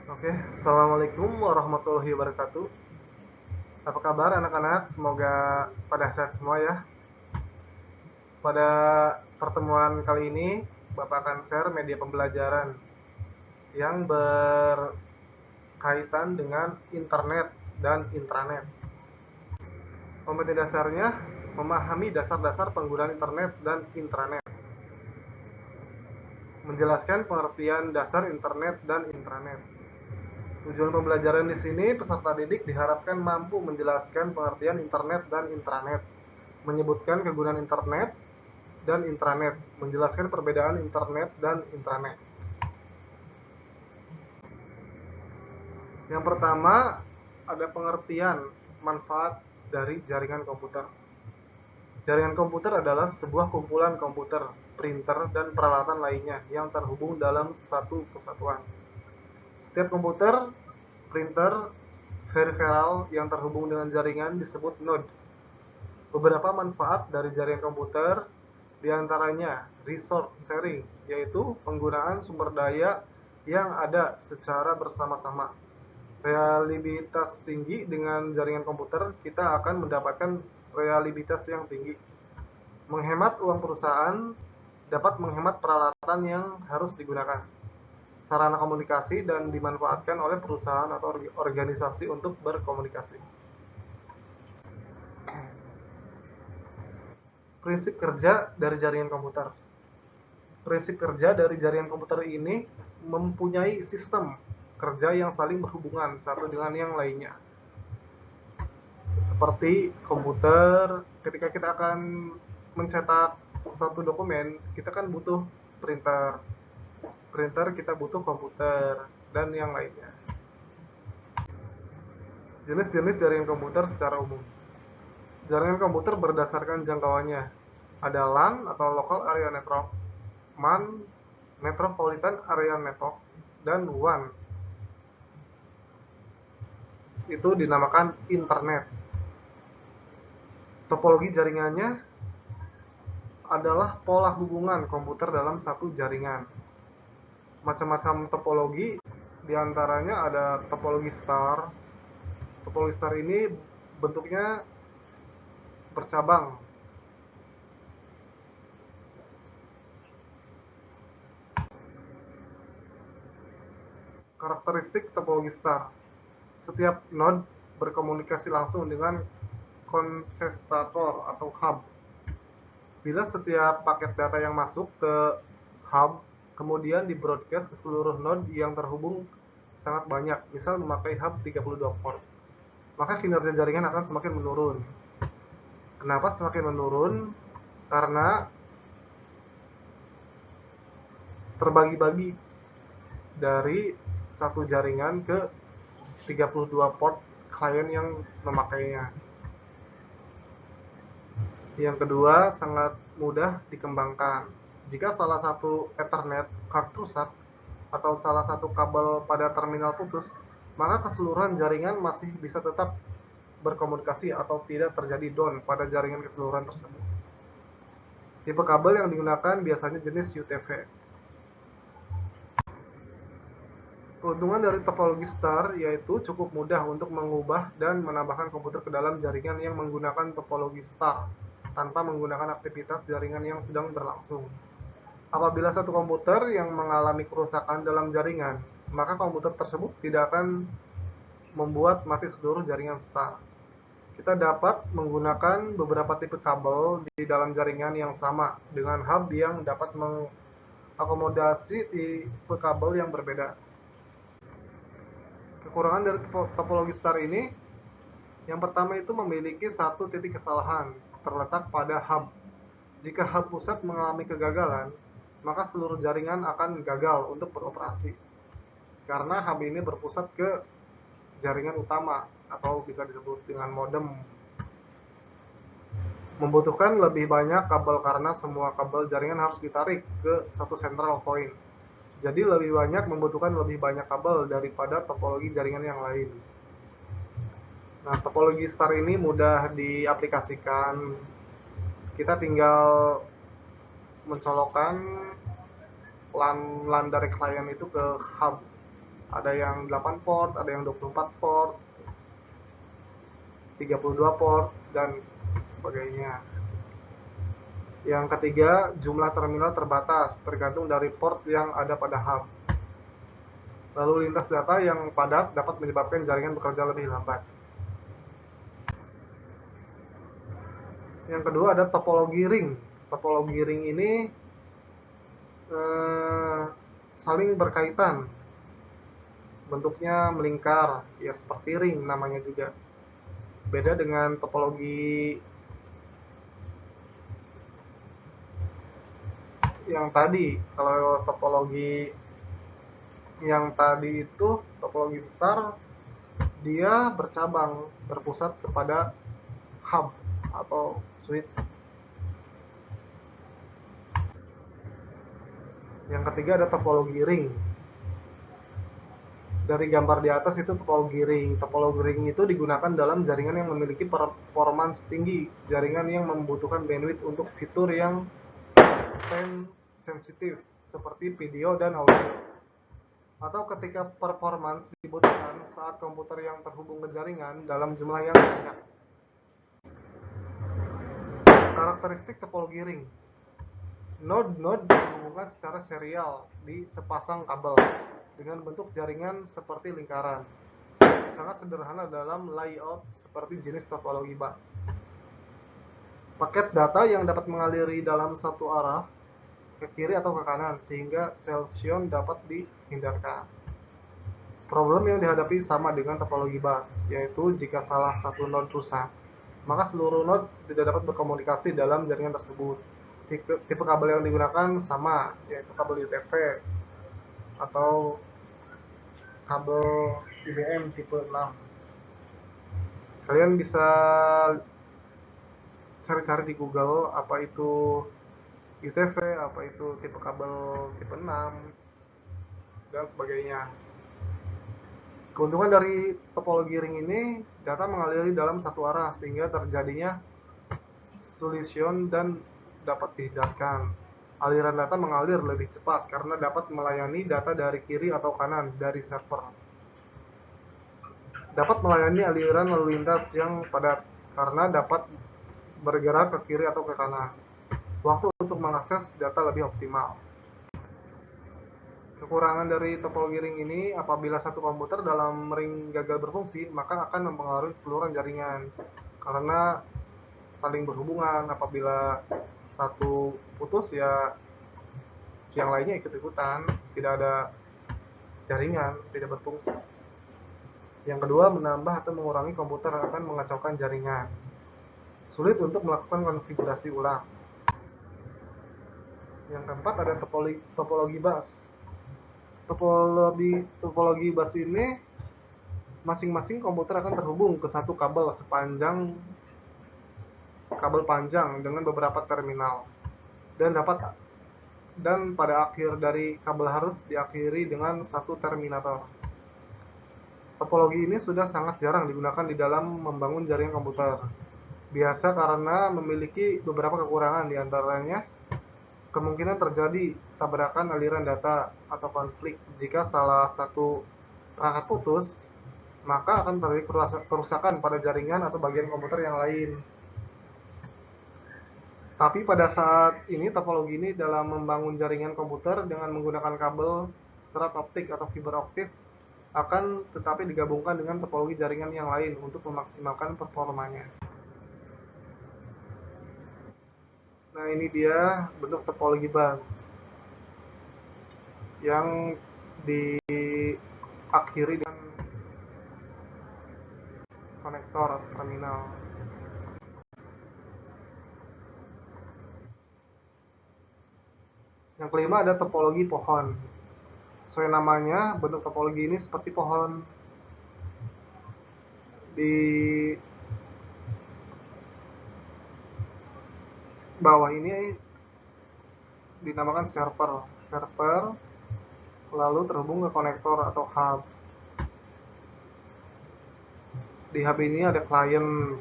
Oke, Assalamualaikum warahmatullahi wabarakatuh. Apa kabar anak-anak? Semoga pada sehat semua ya. Pada pertemuan kali ini, Bapak akan share media pembelajaran yang berkaitan dengan internet dan intranet. Pembelajaran dasarnya, memahami dasar-dasar penggunaan internet dan intranet. Menjelaskan pengertian dasar internet dan intranet. Tujuan pembelajaran di sini, peserta didik diharapkan mampu menjelaskan pengertian internet dan intranet, menyebutkan kegunaan internet dan intranet, menjelaskan perbedaan internet dan intranet. Yang pertama, ada pengertian manfaat dari jaringan komputer. Jaringan komputer adalah sebuah kumpulan komputer, printer, dan peralatan lainnya yang terhubung dalam satu kesatuan. Setiap komputer, printer, peripheral yang terhubung dengan jaringan disebut node. Beberapa manfaat dari jaringan komputer diantaranya resource sharing, yaitu penggunaan sumber daya yang ada secara bersama-sama. Reliabilitas tinggi dengan jaringan komputer, kita akan mendapatkan reliabilitas yang tinggi. Menghemat uang perusahaan, dapat menghemat peralatan yang harus digunakan. Sarana komunikasi dan dimanfaatkan oleh perusahaan atau organisasi untuk berkomunikasi. Prinsip kerja dari jaringan komputer. Prinsip kerja dari jaringan komputer ini mempunyai sistem kerja yang saling berhubungan satu dengan yang lainnya. Seperti komputer, ketika kita akan mencetak suatu dokumen, kita kan butuh printer. Printer kita butuh komputer dan yang lainnya. Jenis-jenis jaringan komputer secara umum. Jaringan komputer berdasarkan jangkauannya. Ada LAN atau Local Area Network, MAN, Metropolitan Area Network, dan WAN. Itu dinamakan internet. Topologi jaringannya adalah pola hubungan komputer dalam satu jaringan. Macam-macam topologi, diantaranya ada topologi star. Topologi star ini bentuknya bercabang. Karakteristik topologi star. Setiap node berkomunikasi langsung dengan konsestator atau hub. Bila setiap paket data yang masuk ke hub kemudian di broadcast ke seluruh node yang terhubung sangat banyak, misal memakai hub 32 port, maka kinerja jaringan akan semakin menurun. Kenapa semakin menurun? Karena terbagi-bagi dari satu jaringan ke 32 port klien yang memakainya. Yang kedua, sangat mudah dikembangkan. Jika salah satu Ethernet card rusak atau salah satu kabel pada terminal putus, maka keseluruhan jaringan masih bisa tetap berkomunikasi atau tidak terjadi down pada jaringan keseluruhan tersebut. Tipe kabel yang digunakan biasanya jenis UTV. Keuntungan dari topologi star yaitu cukup mudah untuk mengubah dan menambahkan komputer ke dalam jaringan yang menggunakan topologi star tanpa menggunakan aktivitas jaringan yang sedang berlangsung. Apabila satu komputer yang mengalami kerusakan dalam jaringan, maka komputer tersebut tidak akan membuat mati seluruh jaringan star. Kita dapat menggunakan beberapa tipe kabel di dalam jaringan yang sama dengan hub yang dapat mengakomodasi tipe kabel yang berbeda. Kekurangan dari topologi star ini, yang pertama itu memiliki satu titik kesalahan terletak pada hub. Jika hub pusat mengalami kegagalan, maka seluruh jaringan akan gagal untuk beroperasi. Karena hub ini berpusat ke jaringan utama atau bisa disebut dengan modem. Membutuhkan lebih banyak kabel karena semua kabel jaringan harus ditarik ke satu central point. Jadi lebih banyak membutuhkan lebih banyak kabel daripada topologi jaringan yang lain. Nah, topologi star ini mudah diaplikasikan. Kita tinggal mencolokkan LAN dari klien itu ke hub. Ada yang 8 port, ada yang 24 port, 32 port, dan sebagainya. Yang ketiga, jumlah terminal terbatas, tergantung dari port yang ada pada hub. Lalu lintas data yang padat dapat menyebabkan jaringan bekerja lebih lambat. Yang kedua ada topologi ring. Topologi ring ini saling berkaitan. Bentuknya melingkar, ya seperti ring namanya juga. Beda dengan topologi yang tadi. Kalau topologi yang tadi itu topologi star, dia bercabang, berpusat kepada hub atau switch. Yang ketiga ada topologi ring. Dari gambar di atas itu topologi ring. Topologi ring itu digunakan dalam jaringan yang memiliki performance tinggi, jaringan yang membutuhkan bandwidth untuk fitur yang time sensitif seperti video dan audio, atau ketika performance dibutuhkan saat komputer yang terhubung ke jaringan dalam jumlah yang banyak. Karakteristik topologi ring: node-node dihubungkan secara serial di sepasang kabel dengan bentuk jaringan seperti lingkaran. Sangat sederhana dalam layout seperti jenis topologi bus. Paket data yang dapat mengaliri dalam satu arah ke kiri atau ke kanan sehingga selection dapat dihindarkan. Problem yang dihadapi sama dengan topologi bus, yaitu jika salah satu node rusak, maka seluruh node tidak dapat berkomunikasi dalam jaringan tersebut. Tipe kabel yang digunakan sama, yaitu kabel UTV atau kabel IBM tipe 6. Kalian bisa cari-cari di Google apa itu UTV, apa itu tipe kabel tipe 6, dan sebagainya. Keuntungan dari topologi ring ini, data mengaliri dalam satu arah sehingga terjadinya solution dan dapat dihindarkan. Aliran data mengalir lebih cepat karena dapat melayani data dari kiri atau kanan dari server. Dapat melayani aliran lalu lintas yang padat karena dapat bergerak ke kiri atau ke kanan. Waktu untuk mengakses data lebih optimal. Kekurangan dari topologi ring ini, apabila satu komputer dalam ring gagal berfungsi, maka akan mempengaruhi keseluruhan jaringan karena saling berhubungan. Apabila satu putus, ya yang lainnya ikut-ikutan, tidak ada jaringan, tidak berfungsi. Yang kedua, menambah atau mengurangi komputer akan mengacaukan jaringan. Sulit untuk melakukan konfigurasi ulang. Yang keempat ada topologi bus. Topologi bus ini, masing-masing komputer akan terhubung ke satu kabel sepanjang kabel panjang dengan beberapa terminal, dan pada akhir dari kabel harus diakhiri dengan satu terminator. Topologi ini sudah sangat jarang digunakan di dalam membangun jaringan komputer. Biasa karena memiliki beberapa kekurangan, diantaranya kemungkinan terjadi tabrakan aliran data atau konflik. Jika salah satu perangkat putus, maka akan terjadi kerusakan pada jaringan atau bagian komputer yang lain. Tapi pada saat ini topologi ini dalam membangun jaringan komputer dengan menggunakan kabel serat optik atau fiber optik akan tetapi digabungkan dengan topologi jaringan yang lain untuk memaksimalkan performanya. Nah, ini dia bentuk topologi bus yang diakhiri dengan konektor atau terminal. Yang kelima ada topologi pohon. Sesuai namanya, bentuk topologi ini seperti pohon. Di bawah ini dinamakan server, lalu terhubung ke konektor atau hub. Di hub ini ada klien,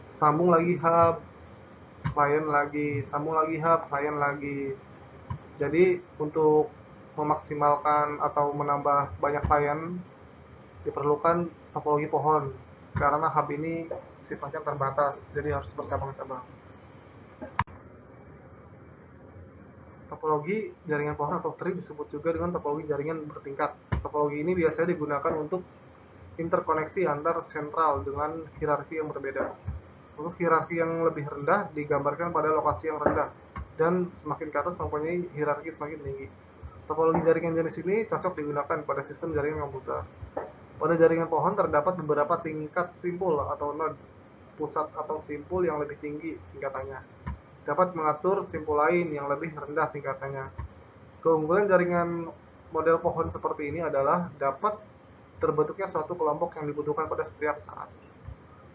sambung lagi hub, klien lagi, sambung lagi hub, klien lagi. Jadi untuk memaksimalkan atau menambah banyak klien diperlukan topologi pohon, karena hub ini sifatnya terbatas, jadi harus bercabang-cabang. Topologi jaringan pohon atau tree disebut juga dengan topologi jaringan bertingkat. Topologi ini biasanya digunakan untuk interkoneksi antar sentral dengan hierarki yang berbeda. Untuk hierarki yang lebih rendah digambarkan pada lokasi yang rendah, dan semakin ke atas mempunyai hierarki semakin tinggi. Topologi jaringan jenis ini cocok digunakan pada sistem jaringan komputer. Pada jaringan pohon terdapat beberapa tingkat simpul atau node, pusat atau simpul yang lebih tinggi tingkatannya dapat mengatur simpul lain yang lebih rendah tingkatannya. Keunggulan jaringan model pohon seperti ini adalah dapat terbentuknya suatu kelompok yang dibutuhkan pada setiap saat.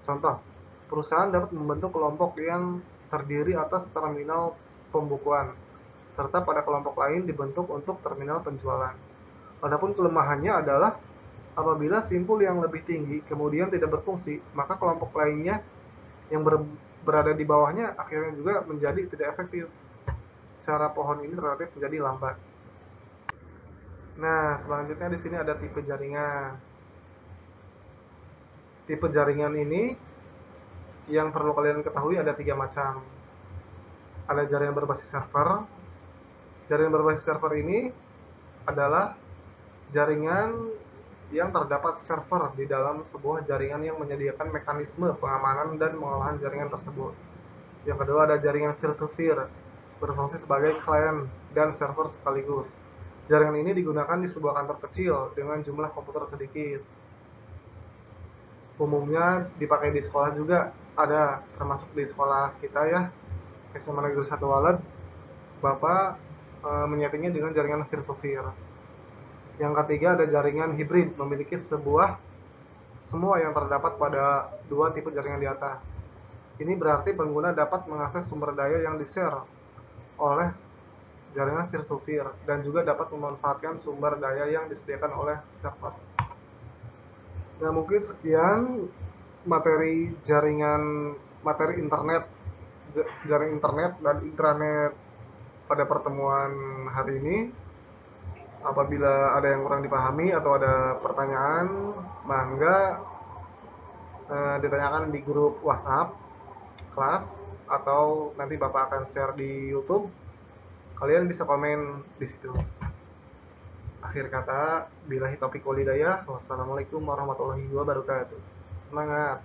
Contoh, perusahaan dapat membentuk kelompok yang terdiri atas terminal pembukuan, serta pada kelompok lain dibentuk untuk terminal penjualan. Adapun kelemahannya adalah apabila simpul yang lebih tinggi kemudian tidak berfungsi, maka kelompok lainnya yang berada di bawahnya akhirnya juga menjadi tidak efektif. Cara pohon ini relatif menjadi lambat. Nah, selanjutnya di sini ada tipe jaringan. Tipe jaringan ini yang perlu kalian ketahui ada 3 macam. Ada jaringan berbasis server. Jaringan berbasis server ini adalah jaringan yang terdapat server di dalam sebuah jaringan yang menyediakan mekanisme pengamanan dan pengolahan jaringan tersebut. Yang kedua ada jaringan peer-to-peer, berfungsi sebagai klien dan server sekaligus. Jaringan ini digunakan di sebuah kantor kecil dengan jumlah komputer sedikit. Umumnya dipakai di sekolah juga ada, termasuk di sekolah kita ya, SMA Negeri 1 Walad. Bapak menyetingnya dengan jaringan peer-to-peer. Yang ketiga ada jaringan hibrid, memiliki semua yang terdapat pada dua tipe jaringan di atas. Ini berarti pengguna dapat mengakses sumber daya yang di-share oleh jaringan peer-to-peer dan juga dapat memanfaatkan sumber daya yang disediakan oleh server. Nah, mungkin sekian materi internet, jaring internet dan intranet pada pertemuan hari ini. Apabila ada yang kurang dipahami atau ada pertanyaan, mangga ditanyakan di grup WhatsApp kelas atau nanti Bapak akan share di YouTube. Kalian bisa komen di situ. Akhir kata, billahi taufiq wal hidayah. Wassalamualaikum warahmatullahi wabarakatuh. Semangat.